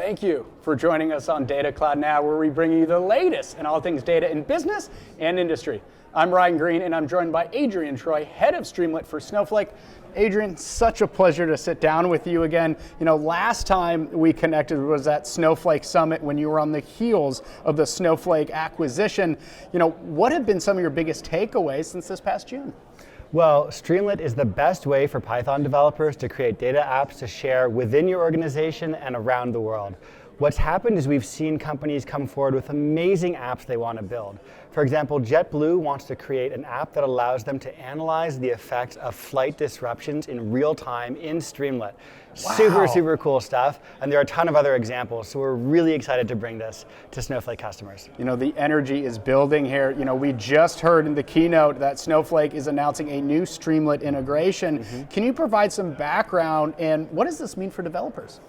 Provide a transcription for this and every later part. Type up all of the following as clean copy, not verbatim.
Thank you for joining us on Data Cloud Now, where we bring you the latest in all things data in business and industry. I'm Ryan Green, and I'm joined by Adrian Troy, head of Streamlit for Snowflake. Adrian, such a pleasure to sit down with you again. You know, last time we connected was at Snowflake Summit when you were on the heels of the Snowflake acquisition. You know, what have been some of your biggest takeaways since this past June? Well, Streamlit is the best way for Python developers to create data apps to share within your organization and around the world. What's happened is we've seen companies come forward with amazing apps they want to build. For example, JetBlue wants to create an app that allows them to analyze the effects of flight disruptions in real time in Streamlit. Wow. Super cool stuff, and there are a ton of other examples, so we're really excited to bring this to Snowflake customers. You know, the energy is building here. You know, we just heard in the keynote that Snowflake is announcing a new Streamlit integration. Can you provide some background, and what does this mean for developers?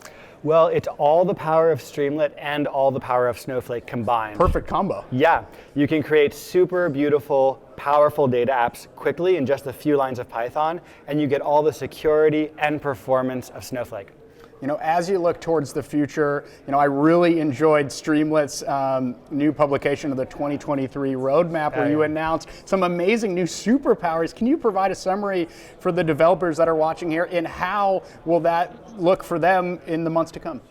Well, it's all the power of Streamlit and all the power of Snowflake combined. Perfect combo. Yeah, you can create super beautiful, powerful data apps quickly in just a few lines of Python, and you get all the security and performance of Snowflake. You know, as you look towards the future, you know, I really enjoyed Streamlit's new publication of the 2023 roadmap where you announced some amazing new superpowers. Can you provide a summary for the developers that are watching here, and how will that look for them in the months to come?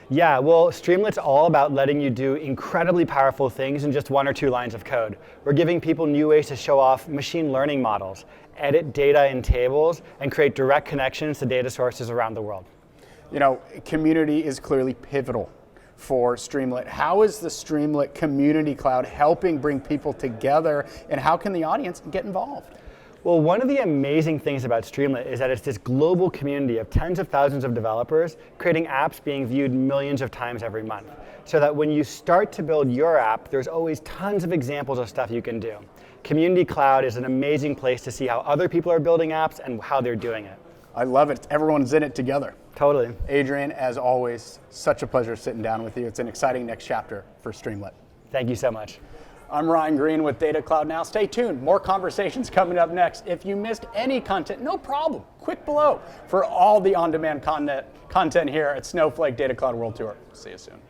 Yeah, well, Streamlit's all about letting you do incredibly powerful things in just 1 or 2 lines of code. We're giving people new ways to show off machine learning models, edit data in tables, and create direct connections to data sources around the world. You know, community is clearly pivotal for Streamlit. How is the Streamlit Community Cloud helping bring people together, and how can the audience get involved? Well, one of the amazing things about Streamlit is that it's this global community of tens of thousands of developers creating apps being viewed millions of times every month. So that when you start to build your app, there's always tons of examples of stuff you can do. Community Cloud is an amazing place to see how other people are building apps and how they're doing it. I love it. Everyone's in it together. Totally. Adrian, as always, such a pleasure sitting down with you. It's an exciting next chapter for Streamlit. Thank you so much. I'm Ryan Green with Data Cloud Now. Stay tuned. More conversations coming up next. If you missed any content, no problem. Click below for all the on-demand content here at Snowflake Data Cloud World Tour. See you soon.